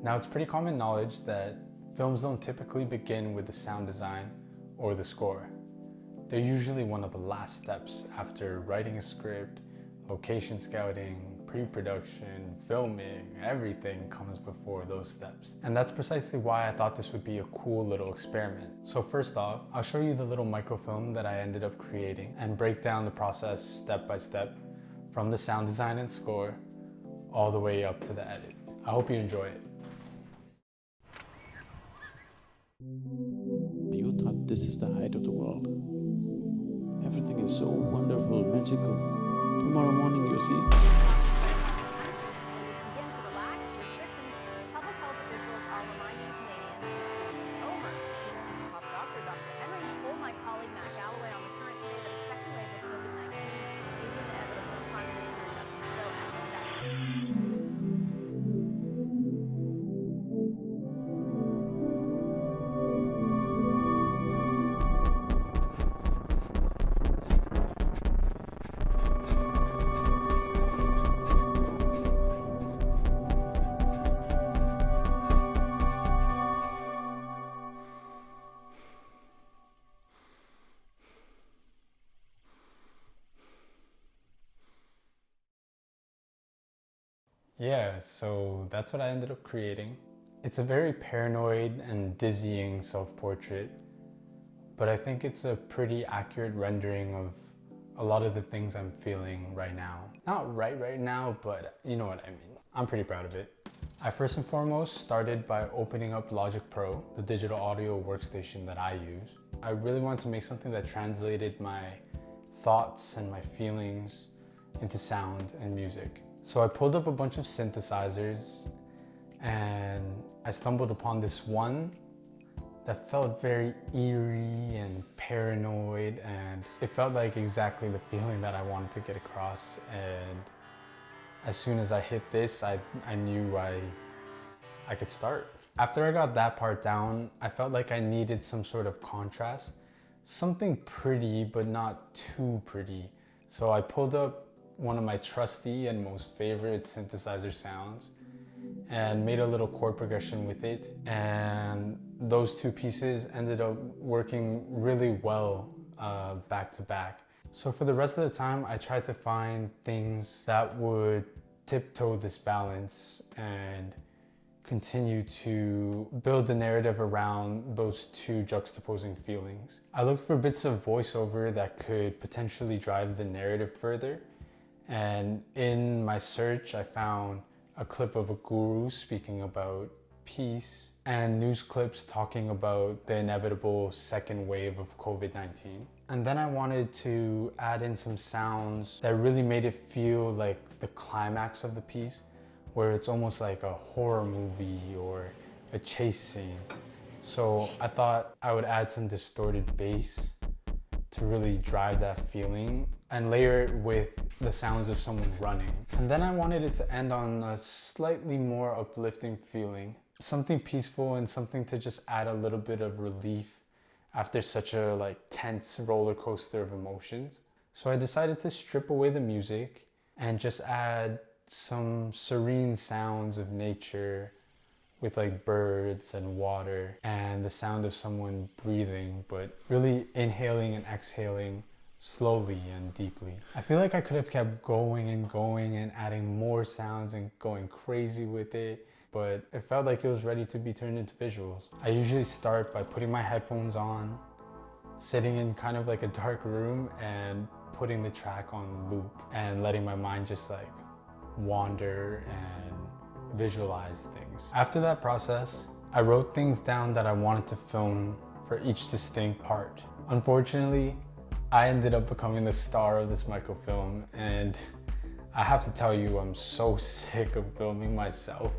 Now, it's pretty common knowledge that films don't typically begin with the sound design or the score. They're usually one of the last steps after writing a script, location scouting, pre-production, filming, everything comes before those steps. And that's precisely why I thought this would be a cool little experiment. So first off, I'll show you the little microfilm that I ended up creating and break down the process step by step from the sound design and score all the way up to the edit. I hope you enjoy it. You thought this is the height of the world. Everything is so wonderful, magical. Tomorrow morning you see. Begin to relax restrictions. Public health officials are reminding Canadians this isn't over. BC's top doctor, Dr. Henry, told my colleague Matt Galloway on the current today that a second wave of COVID-19 is inevitable. Prime Minister Justin Trudeau added that's Yeah, so that's what I ended up creating. It's a very paranoid and dizzying self-portrait, but I think it's a pretty accurate rendering of a lot of the things I'm feeling right now. Not right now, but you know what I mean. I'm pretty proud of it. I first and foremost started by opening up Logic Pro, the digital audio workstation that I use. I really wanted to make something that translated my thoughts and my feelings into sound and music. So I pulled up a bunch of synthesizers and I stumbled upon this one that felt very eerie and paranoid, and it felt like exactly the feeling that I wanted to get across. And as soon as I hit this, I knew I could start. After I got that part down, I felt like I needed some sort of contrast, something pretty but not too pretty. So I pulled up one of my trusty and most favorite synthesizer sounds and made a little chord progression with it, and those two pieces ended up working really well back to back. So for the rest of the time, I tried to find things that would tiptoe this balance and continue to build the narrative around those two juxtaposing feelings. I looked for bits of voiceover that could potentially drive the narrative further. And in my search, I found a clip of a guru speaking about peace and news clips talking about the inevitable second wave of COVID-19. And then I wanted to add in some sounds that really made it feel like the climax of the piece, where it's almost like a horror movie or a chase scene. So I thought I would add some distorted bass to really drive that feeling and layer it with the sounds of someone running. And then I wanted it to end on a slightly more uplifting feeling, something peaceful and something to just add a little bit of relief after such a tense roller coaster of emotions. So I decided to strip away the music and just add some serene sounds of nature with birds and water and the sound of someone breathing, but really inhaling and exhaling slowly and deeply. I feel like I could have kept going and adding more sounds and going crazy with it, but it felt like it was ready to be turned into visuals. I usually start by putting my headphones on, sitting in kind of like a dark room and putting the track on loop and letting my mind just wander and visualize things. After that process, I wrote things down that I wanted to film for each distinct part. Unfortunately, I ended up becoming the star of this microfilm, and I have to tell you, I'm so sick of filming myself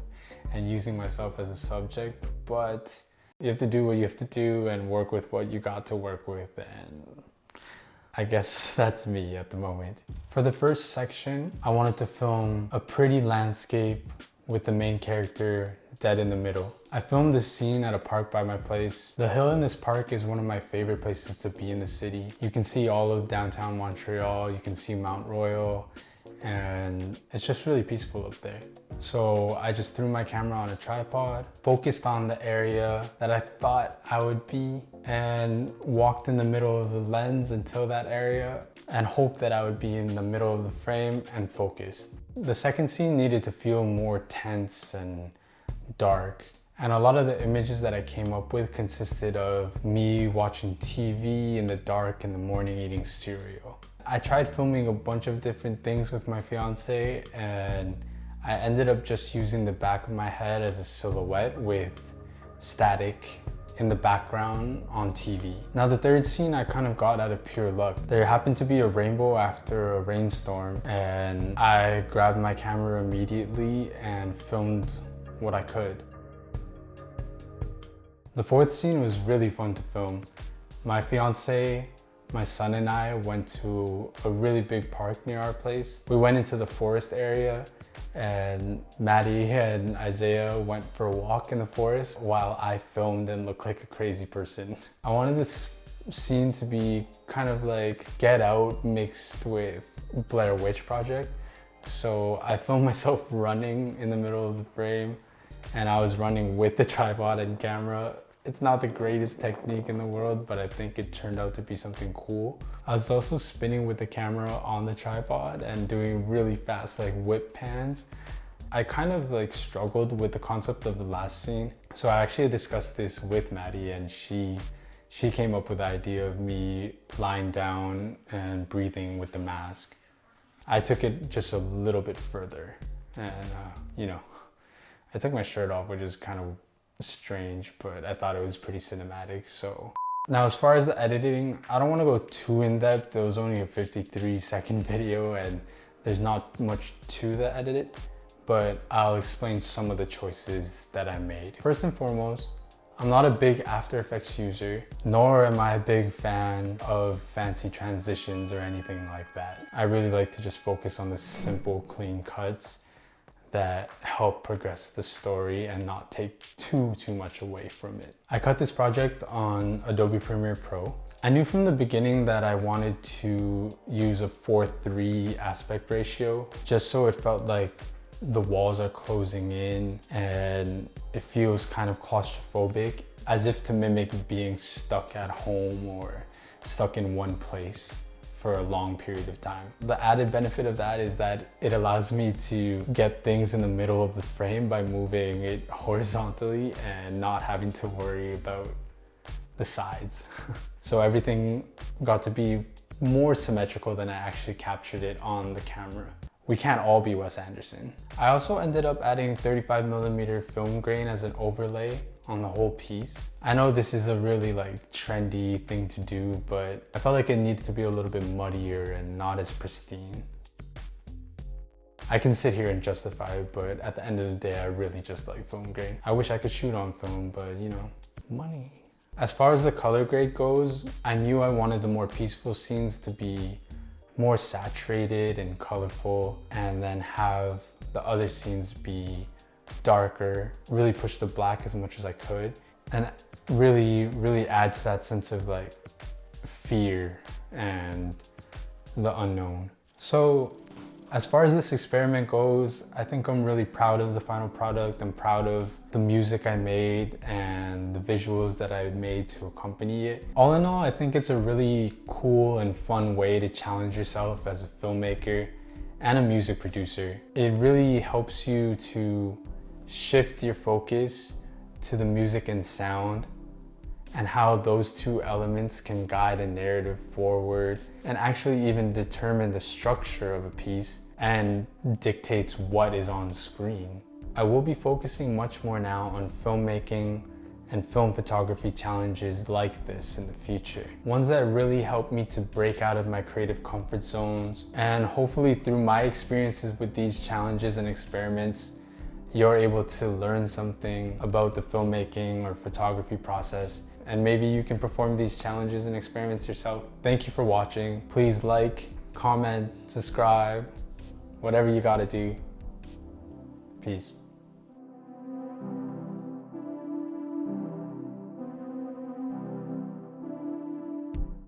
and using myself as a subject, but you have to do what you have to do and work with what you got to work with, and I guess that's me at the moment. For the first section, I wanted to film a pretty landscape with the main character dead in the middle. I filmed this scene at a park by my place. The hill in this park is one of my favorite places to be in the city. You can see all of downtown Montreal, you can see Mount Royal, and it's just really peaceful up there. So I just threw my camera on a tripod, focused on the area that I thought I would be, and walked in the middle of the lens until that area, and hoped that I would be in the middle of the frame and focused. The second scene needed to feel more tense and dark. And a lot of the images that I came up with consisted of me watching TV in the dark in the morning eating cereal. I tried filming a bunch of different things with my fiance, and I ended up just using the back of my head as a silhouette with static in the background on TV. Now the third scene I kind of got out of pure luck. There happened to be a rainbow after a rainstorm, and I grabbed my camera immediately and filmed what I could. The fourth scene was really fun to film. My fiance, my son and I went to a really big park near our place. We went into the forest area, and Maddie and Isaiah went for a walk in the forest while I filmed and looked like a crazy person. I wanted this scene to be kind of like Get Out mixed with Blair Witch Project. So I filmed myself running in the middle of the frame, and I was running with the tripod and camera. It's not the greatest technique in the world, but I think it turned out to be something cool. I was also spinning with the camera on the tripod and doing really fast like whip pans. I kind of like struggled with the concept of the last scene. So I actually discussed this with Maddie, and she came up with the idea of me lying down and breathing with the mask. I took it just a little bit further, and you know, I took my shirt off, which is kind of strange, but I thought it was pretty cinematic. So now, as far as the editing, I don't want to go too in depth. It was only a 53-second video, and there's not much to the edit, but I'll explain some of the choices that I made. First and foremost, I'm not a big After Effects user, nor am I a big fan of fancy transitions or anything like that. I really like to just focus on the simple, clean cuts that help progress the story and not take too much away from it. I cut this project on Adobe Premiere Pro. I knew from the beginning that I wanted to use a 4:3 aspect ratio, just so it felt like the walls are closing in and it feels kind of claustrophobic, as if to mimic being stuck at home or stuck in one place for a long period of time. The added benefit of that is that it allows me to get things in the middle of the frame by moving it horizontally and not having to worry about the sides. So everything got to be more symmetrical than I actually captured it on the camera. We can't all be Wes Anderson. I also ended up adding 35mm film grain as an overlay on the whole piece. I know this is a really like trendy thing to do, but I felt like it needed to be a little bit muddier and not as pristine. I can sit here and justify it, but at the end of the day, I really just like film grain. I wish I could shoot on film, but you know, money. As far as the color grade goes, I knew I wanted the more peaceful scenes to be more saturated and colorful, and then have the other scenes be darker, really push the black as much as I could, and really add to that sense of like fear and the unknown. So as far as this experiment goes, I think I'm really proud of the final product. I'm proud of the music I made and the visuals that I made to accompany it. All in all, I think it's a really cool and fun way to challenge yourself as a filmmaker and a music producer. It really helps you to shift your focus to the music and sound, and how those two elements can guide a narrative forward and actually even determine the structure of a piece and dictates what is on screen. I will be focusing much more now on filmmaking and film photography challenges like this in the future. Ones that really help me to break out of my creative comfort zones, and hopefully through my experiences with these challenges and experiments, you're able to learn something about the filmmaking or photography process, and maybe you can perform these challenges and experiments yourself. Thank you for watching. Please like, comment, subscribe, whatever you gotta do. Peace.